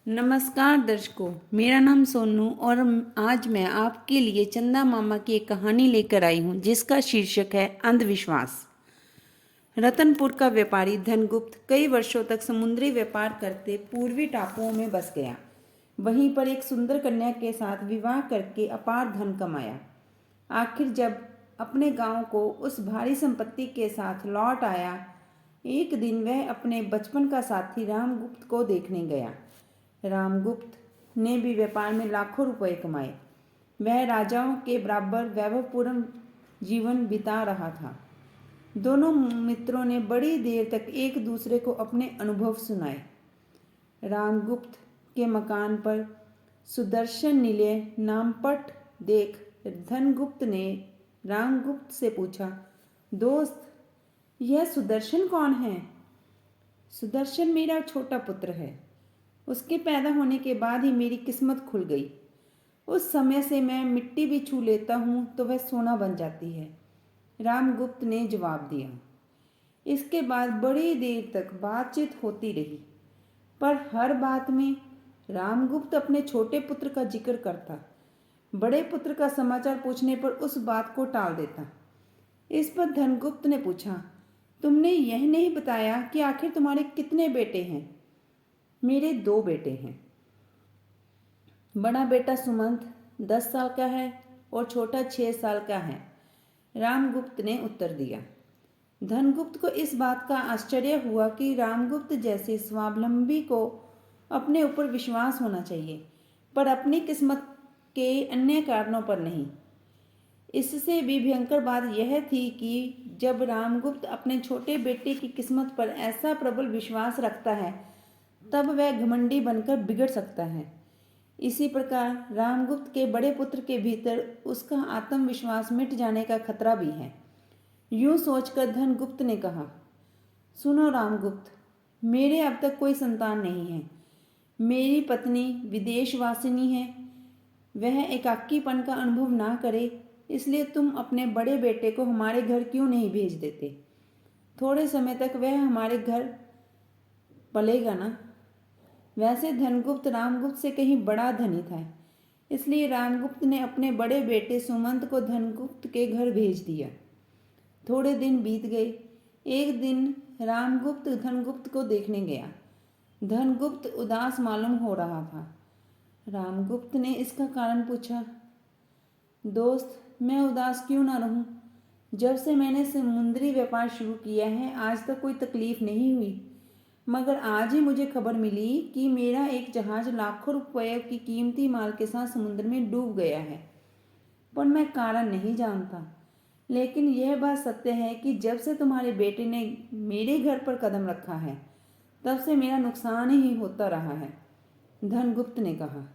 नमस्कार दर्शकों, मेरा नाम सोनू और आज मैं आपके लिए चंदा मामा की एक कहानी लेकर आई हूँ जिसका शीर्षक है अंधविश्वास। रतनपुर का व्यापारी धनगुप्त कई वर्षों तक समुद्री व्यापार करते पूर्वी टापुओं में बस गया। वहीं पर एक सुंदर कन्या के साथ विवाह करके अपार धन कमाया। आखिर जब अपने गांव को उस भारी संपत्ति के साथ लौट आया, एक दिन वह अपने बचपन का साथी रामगुप्त को देखने गया। रामगुप्त ने भी व्यापार में लाखों रुपए कमाए। वह राजाओं के बराबर वैभवपूर्ण जीवन बिता रहा था। दोनों मित्रों ने बड़ी देर तक एक दूसरे को अपने अनुभव सुनाए। रामगुप्त के मकान पर सुदर्शन निलय नामपट देख धनगुप्त ने रामगुप्त से पूछा, दोस्त, यह सुदर्शन कौन है? सुदर्शन मेरा छोटा पुत्र है। उसके पैदा होने के बाद ही मेरी किस्मत खुल गई। उस समय से मैं मिट्टी भी छू लेता हूँ तो वह सोना बन जाती है, रामगुप्त ने जवाब दिया। इसके बाद बड़ी देर तक बातचीत होती रही, पर हर बात में रामगुप्त अपने छोटे पुत्र का जिक्र करता। बड़े पुत्र का समाचार पूछने पर उस बात को टाल देता। इस पर धनगुप्त ने पूछा, तुमने यह नहीं बताया कि आखिर तुम्हारे कितने बेटे हैं? मेरे 2 बेटे हैं। बड़ा बेटा सुमंत 10 साल का है और छोटा 6 साल का है, रामगुप्त ने उत्तर दिया। धनगुप्त को इस बात का आश्चर्य हुआ कि रामगुप्त जैसे स्वावलंबी को अपने ऊपर विश्वास होना चाहिए, पर अपनी किस्मत के अन्य कारणों पर नहीं। इससे भी भयंकर बात यह थी कि जब रामगुप्त अपने छोटे बेटे की किस्मत पर ऐसा प्रबल विश्वास रखता है, तब वह घमंडी बनकर बिगड़ सकता है। इसी प्रकार रामगुप्त के बड़े पुत्र के भीतर उसका आत्मविश्वास मिट जाने का खतरा भी है। यूं सोचकर धनगुप्त ने कहा, सुनो रामगुप्त, मेरे अब तक कोई संतान नहीं है। मेरी पत्नी विदेशवासिनी है। वह एकाकीपन का अनुभव ना करे, इसलिए तुम अपने बड़े बेटे को हमारे घर क्यों नहीं भेज देते? थोड़े समय तक वह हमारे घर पलेगा ना। वैसे धनगुप्त रामगुप्त से कहीं बड़ा धनी था, इसलिए रामगुप्त ने अपने बड़े बेटे सुमंत को धनगुप्त के घर भेज दिया। थोड़े दिन बीत गए। एक दिन रामगुप्त धनगुप्त को देखने गया। धनगुप्त उदास मालूम हो रहा था। रामगुप्त ने इसका कारण पूछा, दोस्त, मैं उदास क्यों ना रहूं? जब से मैंने समुद्री व्यापार शुरू किया है, आज तक कोई तकलीफ नहीं हुई, मगर आज ही मुझे खबर मिली कि मेरा एक जहाज लाखों रुपए की कीमती माल के साथ समुद्र में डूब गया है। पर मैं कारण नहीं जानता। लेकिन यह बात सत्य है कि जब से तुम्हारे बेटे ने मेरे घर पर कदम रखा है, तब से मेरा नुकसान ही होता रहा है, धनगुप्त ने कहा।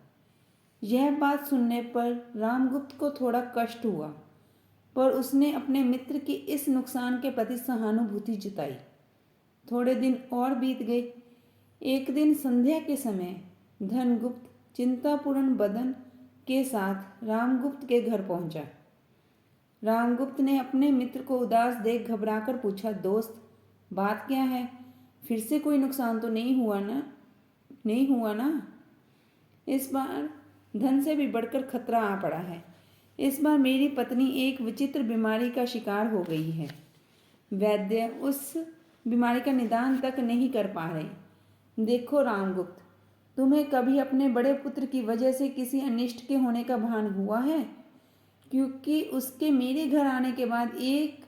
यह बात सुनने पर रामगुप्त को थोड़ा कष्ट हुआ, पर उसने अपने मित्र की इस नुकसान के प्रति सहानुभूति जताई। थोड़े दिन और बीत गए। एक दिन संध्या के समय धनगुप्त चिंतापूर्ण बदन के साथ रामगुप्त के घर पहुंचा। रामगुप्त ने अपने मित्र को उदास देख घबराकर पूछा, दोस्त, बात क्या है? फिर से कोई नुकसान तो नहीं हुआ ना? इस बार धन से भी बढ़कर खतरा आ पड़ा है। इस बार मेरी पत्नी एक विचित्र बीमारी का शिकार हो गई है। वैद्य उस बीमारी का निदान तक नहीं कर पा रहे। देखो रामगुप्त, तुम्हें कभी अपने बड़े पुत्र की वजह से किसी अनिष्ट के होने का भान हुआ है? क्योंकि उसके मेरे घर आने के बाद एक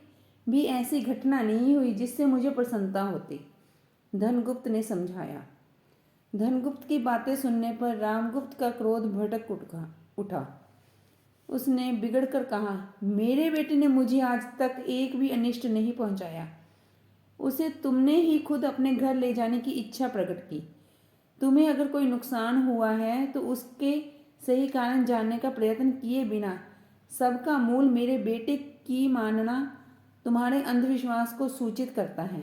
भी ऐसी घटना नहीं हुई जिससे मुझे प्रसन्नता होती, धनगुप्त ने समझाया। धनगुप्त की बातें सुनने पर रामगुप्त का क्रोध भड़क उठा। उसने बिगड़कर कहा, मेरे बेटे ने मुझे आज तक एक भी अनिष्ट नहीं पहुंचाया। उसे तुमने ही खुद अपने घर ले जाने की इच्छा प्रकट की। तुम्हें अगर कोई नुकसान हुआ है तो उसके सही कारण जानने का प्रयत्न किए बिना सबका मूल मेरे बेटे की मानना तुम्हारे अंधविश्वास को सूचित करता है।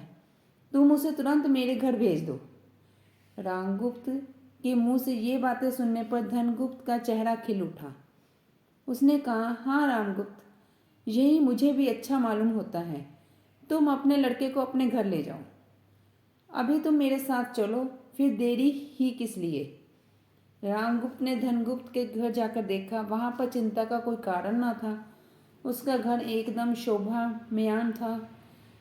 तुम उसे तुरंत मेरे घर भेज दो। रामगुप्त के मुंह से ये बातें सुनने पर धनगुप्त का चेहरा खिल उठा। उसने कहा, हाँ रामगुप्त, यही मुझे भी अच्छा मालूम होता है। तुम अपने लड़के को अपने घर ले जाओ। अभी तुम मेरे साथ चलो, फिर देरी ही किस लिए? रामगुप्त ने धनगुप्त के घर जाकर देखा। वहां पर चिंता का कोई कारण न था। उसका घर एकदम शोभामयान था,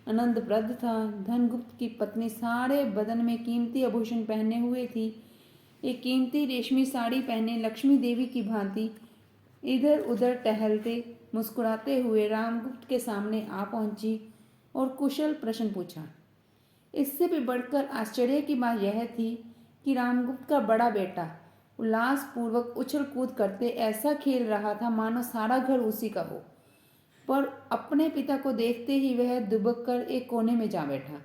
आनंदप्रद था। धनगुप्त की पत्नी सारे बदन में कीमती आभूषण पहने हुए थी। एक कीमती रेशमी साड़ी पहने लक्ष्मी देवी की भांति इधर उधर टहलते मुस्कुराते हुए रामगुप्त के सामने आ पहुंची और कुशल प्रश्न पूछा। इससे भी बढ़कर आश्चर्य की बात यह थी कि रामगुप्त का बड़ा बेटा उल्लासपूर्वक उछल कूद करते ऐसा खेल रहा था मानो सारा घर उसी का हो, पर अपने पिता को देखते ही वह दुबक कर एक कोने में जा बैठा।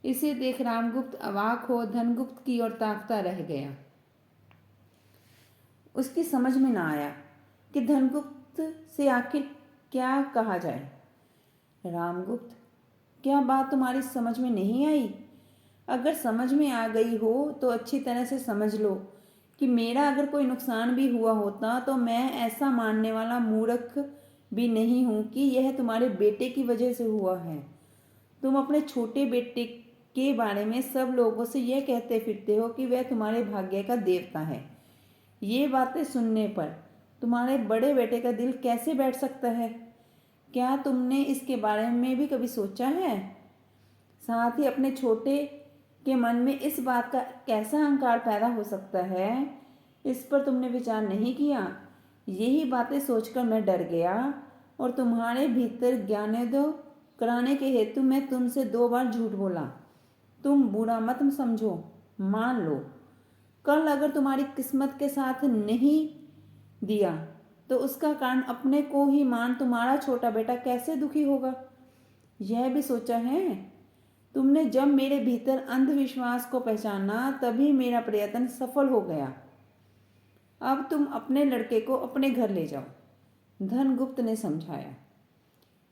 इसे देख रामगुप्त अवाक हो धनगुप्त की ओर ताकता रह गया। उसकी समझ में ना आया कि धनगुप्त से आखिर क्या कहा जाए। रामगुप्त, क्या बात तुम्हारी समझ में नहीं आई? अगर समझ में आ गई हो तो अच्छी तरह से समझ लो कि मेरा अगर कोई नुकसान भी हुआ होता तो मैं ऐसा मानने वाला मूर्ख भी नहीं हूं कि यह तुम्हारे बेटे की वजह से हुआ है। तुम अपने छोटे बेटे के बारे में सब लोगों से यह कहते फिरते हो कि वह तुम्हारे भाग्य का देवता है। ये बातें सुनने पर तुम्हारे बड़े बेटे का दिल कैसे बैठ सकता है? क्या तुमने इसके बारे में भी कभी सोचा है? साथ ही अपने छोटे के मन में इस बात का कैसा अहंकार पैदा हो सकता है, इस पर तुमने विचार नहीं किया? यही बातें सोचकर मैं डर गया और तुम्हारे भीतर ज्ञानोदय कराने के हेतु मैं तुमसे 2 बार झूठ बोला। तुम बुरा मत समझो, मान लो कल अगर तुम्हारी किस्मत के साथ नहीं दिया तो उसका कारण अपने को ही मान तुम्हारा छोटा बेटा कैसे दुखी होगा, यह भी सोचा है? तुमने जब मेरे भीतर अंधविश्वास को पहचाना तभी मेरा प्रयत्न सफल हो गया। अब तुम अपने लड़के को अपने घर ले जाओ, धनगुप्त ने समझाया।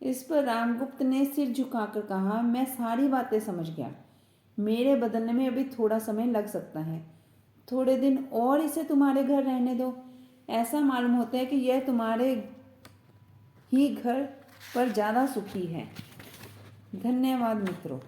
इस पर रामगुप्त ने सिर झुकाकर कहा, मैं सारी बातें समझ गया। मेरे बदलने में अभी थोड़ा समय लग सकता है। थोड़े दिन और इसे तुम्हारे घर रहने दो। ऐसा मालूम होता है कि यह तुम्हारे ही घर पर ज़्यादा सुखी है। धन्यवाद मित्रों।